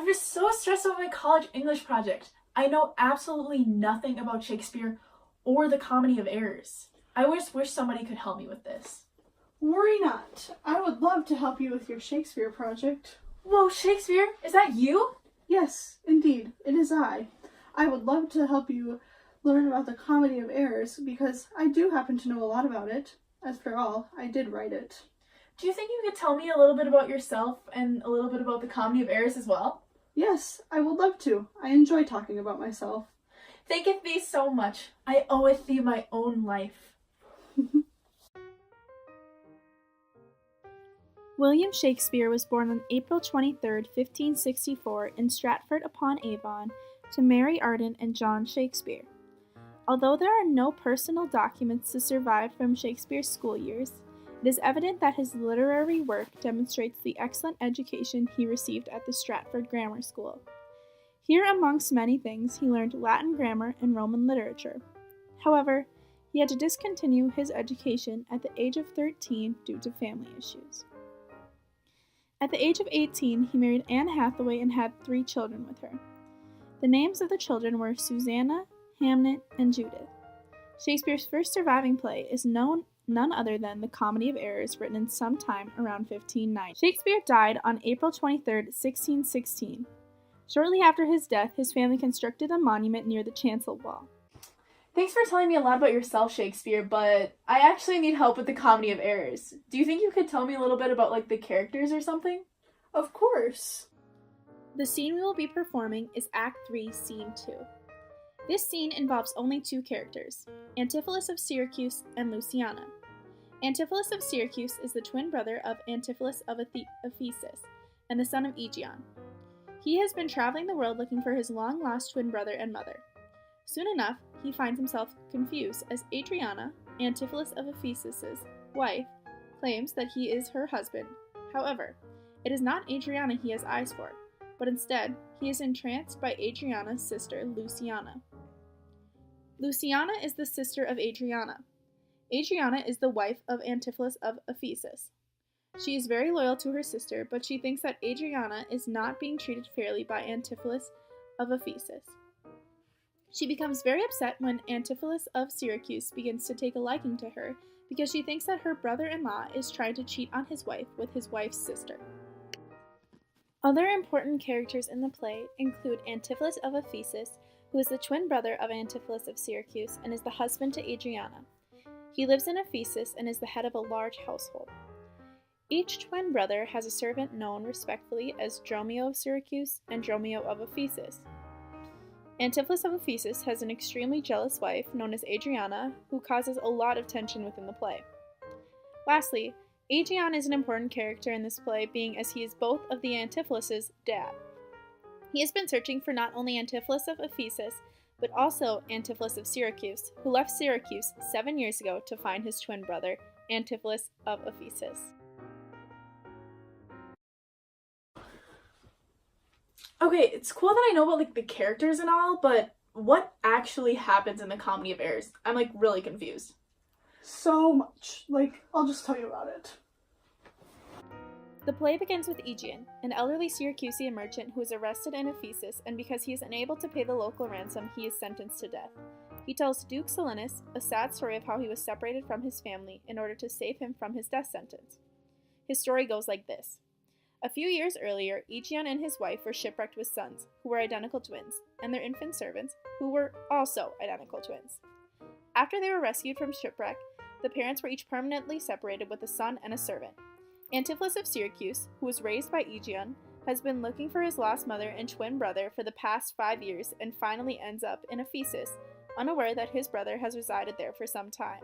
I'm just so stressed about my college English project. I know absolutely nothing about Shakespeare or the Comedy of Errors. I just wish somebody could help me with this. Worry not. I would love to help you with your Shakespeare project. Whoa, Shakespeare? Is that you? Yes, indeed, it is I. I would love to help you learn about the Comedy of Errors because I do happen to know a lot about it. After all, I did write it. Do you think you could tell me a little bit about yourself and a little bit about the Comedy of Errors as well? Yes, I would love to. I enjoy talking about myself. Thanketh thee so much. I oweth thee my own life. William Shakespeare was born on April 23, 1564, in Stratford-upon-Avon to Mary Arden and John Shakespeare. Although there are no personal documents to survive from Shakespeare's school years, it is evident that his literary work demonstrates the excellent education he received at the Stratford Grammar School. Here, amongst many things, he learned Latin grammar and Roman literature. However, he had to discontinue his education at the age of 13 due to family issues. At the age of 18, he married Anne Hathaway and had 3 children with her. The names of the children were Susanna, Hamnet, and Judith. Shakespeare's first surviving play is none other than The Comedy of Errors, written in some time around 1590. Shakespeare died on April 23, 1616. Shortly after his death, his family constructed a monument near the chancel wall. Thanks for telling me a lot about yourself, Shakespeare, but I actually need help with the Comedy of Errors. Do you think you could tell me a little bit about, the characters or something? Of course. The scene we will be performing is Act 3, Scene 2. This scene involves only 2 characters, Antipholus of Syracuse and Luciana. Antipholus of Syracuse is the twin brother of Antipholus of Ephesus and the son of Aegeon. He has been traveling the world looking for his long-lost twin brother and mother. Soon enough, he finds himself confused as Adriana, Antipholus of Ephesus' wife, claims that he is her husband. However, it is not Adriana he has eyes for, but instead, he is entranced by Adriana's sister, Luciana. Luciana is the sister of Adriana. Adriana is the wife of Antipholus of Ephesus. She is very loyal to her sister, but she thinks that Adriana is not being treated fairly by Antipholus of Ephesus. She becomes very upset when Antipholus of Syracuse begins to take a liking to her because she thinks that her brother-in-law is trying to cheat on his wife with his wife's sister. Other important characters in the play include Antipholus of Ephesus, who is the twin brother of Antipholus of Syracuse and is the husband to Adriana. He lives in Ephesus and is the head of a large household. Each twin brother has a servant known respectfully as Dromio of Syracuse and Dromio of Ephesus. Antipholus of Ephesus has an extremely jealous wife known as Adriana, who causes a lot of tension within the play. Lastly, Aegeon is an important character in this play, being as he is both of the Antipholus' dad. He has been searching for not only Antipholus of Ephesus, but also Antipholus of Syracuse, who left Syracuse 7 years ago to find his twin brother, Antipholus of Ephesus. Okay, it's cool that I know about, the characters and all, but what actually happens in the Comedy of Errors? I'm, really confused. So much. I'll just tell you about it. The play begins with Aegeon, an elderly Syracusean merchant who is arrested in Ephesus, and because he is unable to pay the local ransom, he is sentenced to death. He tells Duke Silenus a sad story of how he was separated from his family in order to save him from his death sentence. His story goes like this. A few years earlier, Aegeon and his wife were shipwrecked with sons, who were identical twins, and their infant servants, who were also identical twins. After they were rescued from shipwreck, the parents were each permanently separated with a son and a servant. Antipholus of Syracuse, who was raised by Aegeon, has been looking for his lost mother and twin brother for the past 5 years and finally ends up in Ephesus, unaware that his brother has resided there for some time.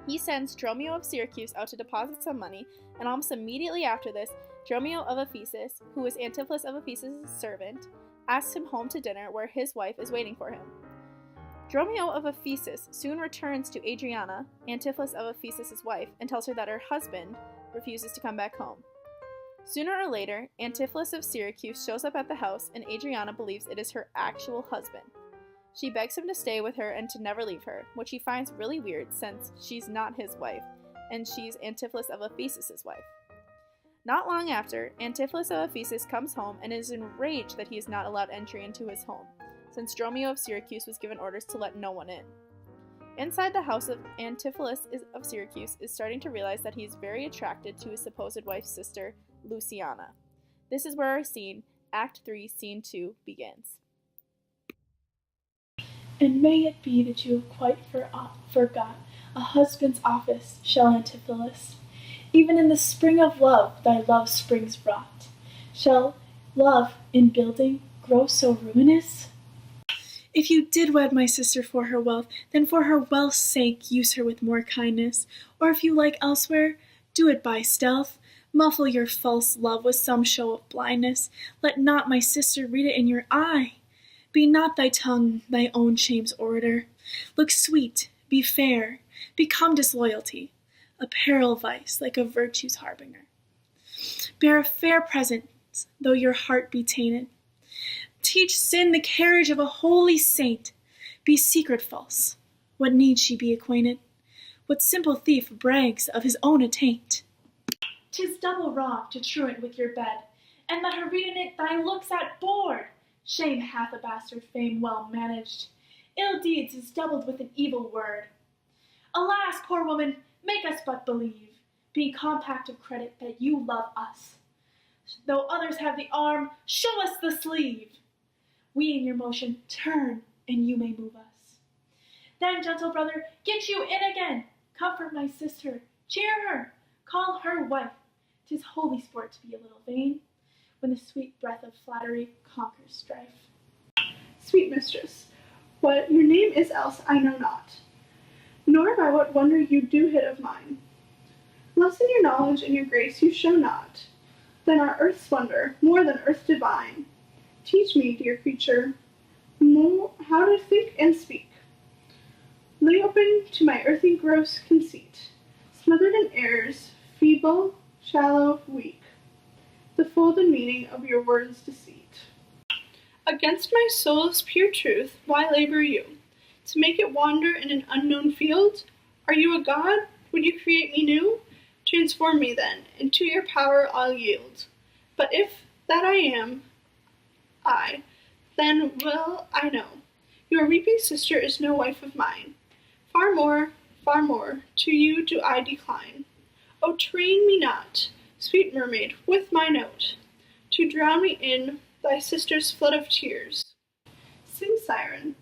He sends Dromio of Syracuse out to deposit some money, and almost immediately after this, Dromio of Ephesus, who is Antipholus of Ephesus' servant, asks him home to dinner where his wife is waiting for him. Dromio of Ephesus soon returns to Adriana, Antipholus of Ephesus' wife, and tells her that her husband refuses to come back home. Sooner or later, Antipholus of Syracuse shows up at the house, and Adriana believes it is her actual husband. She begs him to stay with her and to never leave her, which he finds really weird since she's not his wife, and she's Antipholus of Ephesus' wife. Not long after, Antipholus of Ephesus comes home and is enraged that he is not allowed entry into his home, since Dromio of Syracuse was given orders to let no one in. Inside the house, of Antipholus of Syracuse is starting to realize that he is very attracted to his supposed wife's sister, Luciana. This is where our scene, Act 3, Scene 2, begins. And may it be that you have quite forgot a husband's office, shall Antipholus. Even in the spring of love thy love springs wrought. Shall love, in building, grow so ruinous? If you did wed my sister for her wealth, then for her wealth's sake use her with more kindness. Or if you like elsewhere, do it by stealth. Muffle your false love with some show of blindness. Let not my sister read it in your eye. Be not thy tongue thy own shame's orator. Look sweet, be fair, become disloyalty, apparel vice like a virtue's harbinger. Bear a fair presence, though your heart be tainted. Teach sin the carriage of a holy saint. Be secret false. What need she be acquainted? What simple thief brags of his own attaint? 'Tis double wrong to truant with your bed, and let her read in it thy looks at board. Shame hath a bastard fame well managed. Ill deeds is doubled with an evil word. Alas, poor woman, make us but believe, being compact of credit, that you love us. Though others have the arm, show us the sleeve. We in your motion turn, and you may move us. Then, gentle brother, get you in again. Comfort my sister, cheer her, call her wife. 'Tis holy sport to be a little vain, when the sweet breath of flattery conquers strife. Sweet mistress, what your name is else I know not, nor by what wonder you do hit of mine. Less in your knowledge and your grace you show not, than our earth's splendor, more than earth divine. Teach me, dear creature, more how to think and speak. Lay open to my earthy gross conceit, smothered in errors, feeble, shallow, weak, the folded meaning of your words' deceit. Against my soul's pure truth, why labor you? To make it wander in an unknown field? Are you a god? Would you create me new? Transform me then, and to your power I'll yield. But if that I am, then well I know, your weeping sister is no wife of mine. Far more, to you do I decline. O train me not, sweet mermaid, with my note, to drown me in thy sister's flood of tears. Sing, siren,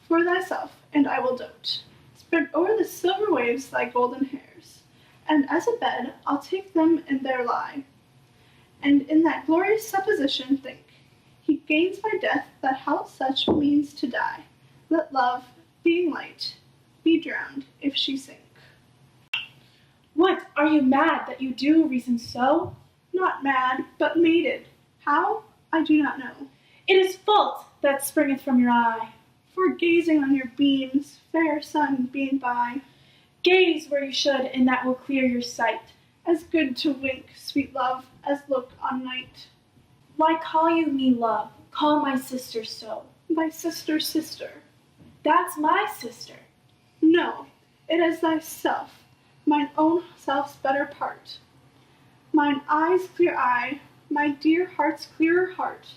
for thyself, and I will dote. Spread o'er the silver waves thy golden hairs, and as a bed I'll take them in there lie, and in that glorious supposition think, he gains by death that how such means to die. Let love, being light, be drowned if she sink. What, are you mad that you do reason so? Not mad, but mated. How? I do not know. It is fault that springeth from your eye. For gazing on your beams, fair sun being by. Gaze where you should, and that will clear your sight. As good to wink, sweet love, as look on night. Why call you me love? Call my sister so. Thy sister's sister. That's my sister. No, it is thyself, mine own self's better part. Mine eye's clear eye, my dear heart's clearer heart.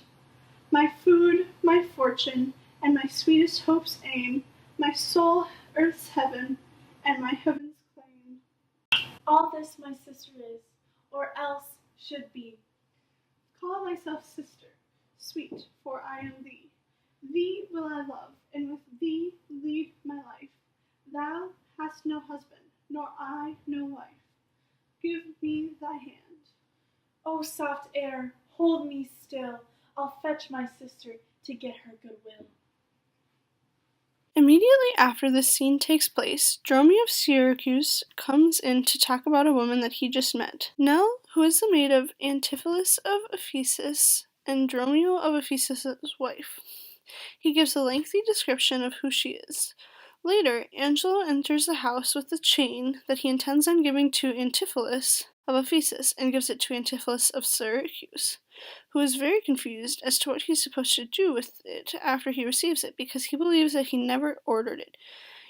My food, my fortune, and my sweetest hope's aim, my soul, earth's heaven, and my heaven's claim. All this my sister is, or else should be. Call thyself sister, sweet, for I am thee. Thee will I love, and with thee lead my life. Thou hast no husband, nor I no wife. Give me thy hand. O soft air, hold me still. I'll fetch my sister to get her goodwill. Immediately after this scene takes place, Dromio of Syracuse comes in to talk about a woman that he just met. Nell, who is the maid of Antipholus of Ephesus and Dromio of Ephesus' wife. He gives a lengthy description of who she is. Later, Angelo enters the house with the chain that he intends on giving to Antipholus of Ephesus and gives it to Antipholus of Syracuse, who is very confused as to what he's supposed to do with it after he receives it, because he believes that he never ordered it.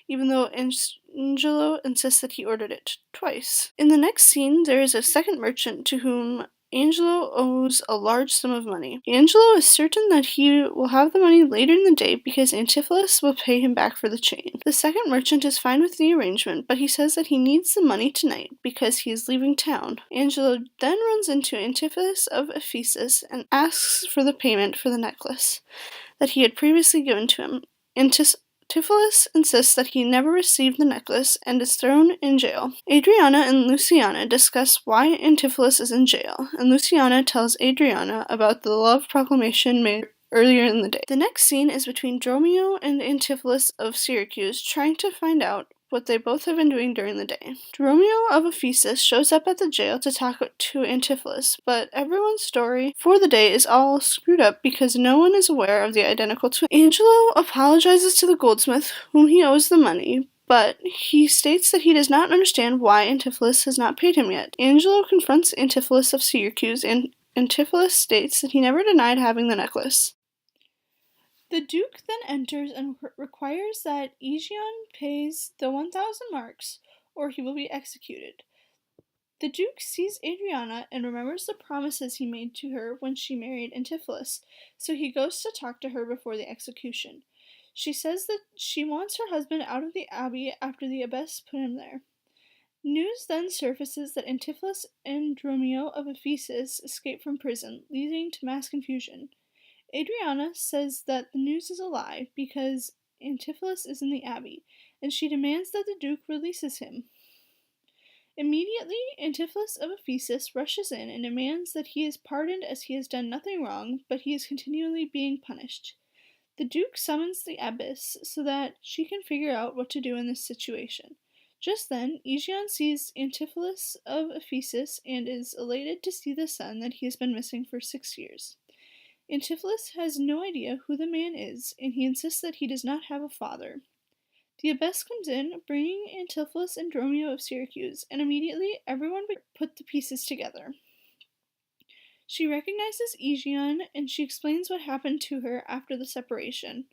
even though Angelo insists that he ordered it twice. In the next scene, there is a second merchant to whom Angelo owes a large sum of money. Angelo is certain that he will have the money later in the day because Antipholus will pay him back for the chain. The second merchant is fine with the arrangement, but he says that he needs the money tonight because he is leaving town. Angelo then runs into Antipholus of Ephesus and asks for the payment for the necklace that he had previously given to him. Antipholus insists that he never received the necklace and is thrown in jail. Adriana and Luciana discuss why Antipholus is in jail, and Luciana tells Adriana about the love proclamation made earlier in the day. The next scene is between Dromio and Antipholus of Syracuse trying to find out what they both have been doing during the day. Dromio of Ephesus shows up at the jail to talk to Antipholus, but everyone's story for the day is all screwed up because no one is aware of the identical twins. Angelo apologizes to the goldsmith, whom he owes the money, but he states that he does not understand why Antipholus has not paid him yet. Angelo confronts Antipholus of Syracuse, and Antipholus states that he never denied having the necklace. The Duke then enters and requires that Aegeon pays the 1,000 marks, or he will be executed. The Duke sees Adriana and remembers the promises he made to her when she married Antipholus, so he goes to talk to her before the execution. She says that she wants her husband out of the abbey after the abbess put him there. News then surfaces that Antipholus and Dromio of Ephesus escape from prison, leading to mass confusion. Adriana says that the news is a lie because Antipholus is in the abbey, and she demands that the Duke releases him. Immediately, Antipholus of Ephesus rushes in and demands that he is pardoned as he has done nothing wrong, but he is continually being punished. The Duke summons the abbess so that she can figure out what to do in this situation. Just then, Aegeon sees Antipholus of Ephesus and is elated to see the son that he has been missing for 6 years. Antipholus has no idea who the man is, and he insists that he does not have a father. The abbess comes in, bringing Antipholus and Dromio of Syracuse, and immediately everyone put the pieces together. She recognizes Aegeon, and she explains what happened to her after the separation.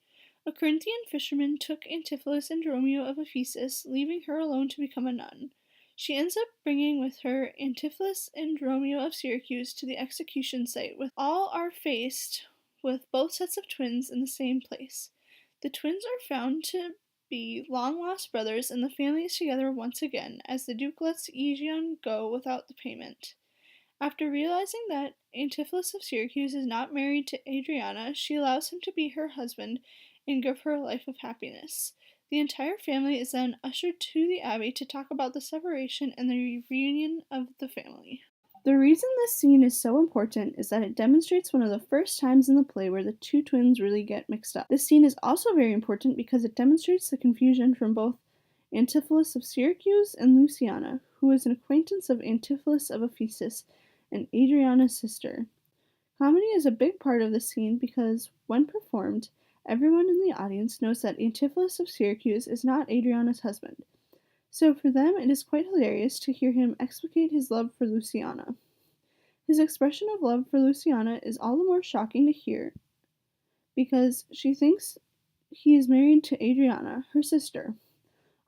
A Corinthian fisherman took Antipholus and Dromio of Ephesus, leaving her alone to become a nun. She ends up bringing with her Antipholus and Dromio of Syracuse to the execution site, with all are faced with both sets of twins in the same place. The twins are found to be long-lost brothers, and the family is together once again, as the Duke lets Aegeon go without the payment. After realizing that Antipholus of Syracuse is not married to Adriana, she allows him to be her husband and give her a life of happiness. The entire family is then ushered to the abbey to talk about the separation and the reunion of the family. The reason this scene is so important is that it demonstrates one of the first times in the play where the two twins really get mixed up. This scene is also very important because it demonstrates the confusion from both Antipholus of Syracuse and Luciana, who is an acquaintance of Antipholus of Ephesus and Adriana's sister. Comedy is a big part of this scene because, when performed, everyone in the audience knows that Antipholus of Syracuse is not Adriana's husband, so for them it is quite hilarious to hear him explicate his love for Luciana. His expression of love for Luciana is all the more shocking to hear because she thinks he is married to Adriana, her sister.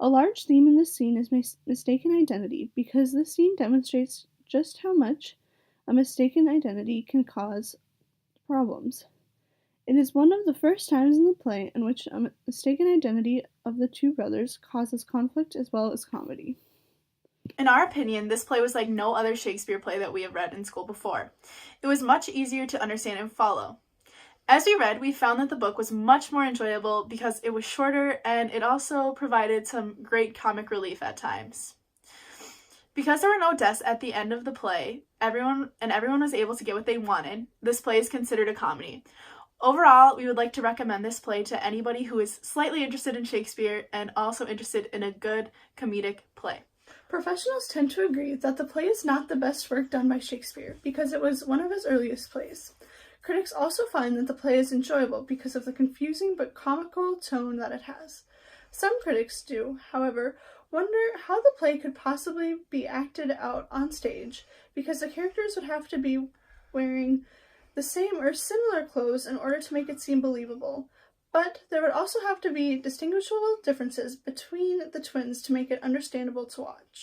A large theme in this scene is mistaken identity, because this scene demonstrates just how much a mistaken identity can cause problems. It is one of the first times in the play in which a mistaken identity of the two brothers causes conflict as well as comedy. In our opinion, this play was like no other Shakespeare play that we have read in school before. It was much easier to understand and follow. As we read, we found that the book was much more enjoyable because it was shorter and it also provided some great comic relief at times. Because there were no deaths at the end of the play, everyone was able to get what they wanted, this play is considered a comedy. Overall, we would like to recommend this play to anybody who is slightly interested in Shakespeare and also interested in a good comedic play. Professionals tend to agree that the play is not the best work done by Shakespeare because it was one of his earliest plays. Critics also find that the play is enjoyable because of the confusing but comical tone that it has. Some critics do, however, wonder how the play could possibly be acted out on stage because the characters would have to be wearing the same or similar clothes in order to make it seem believable. But there would also have to be distinguishable differences between the twins to make it understandable to watch.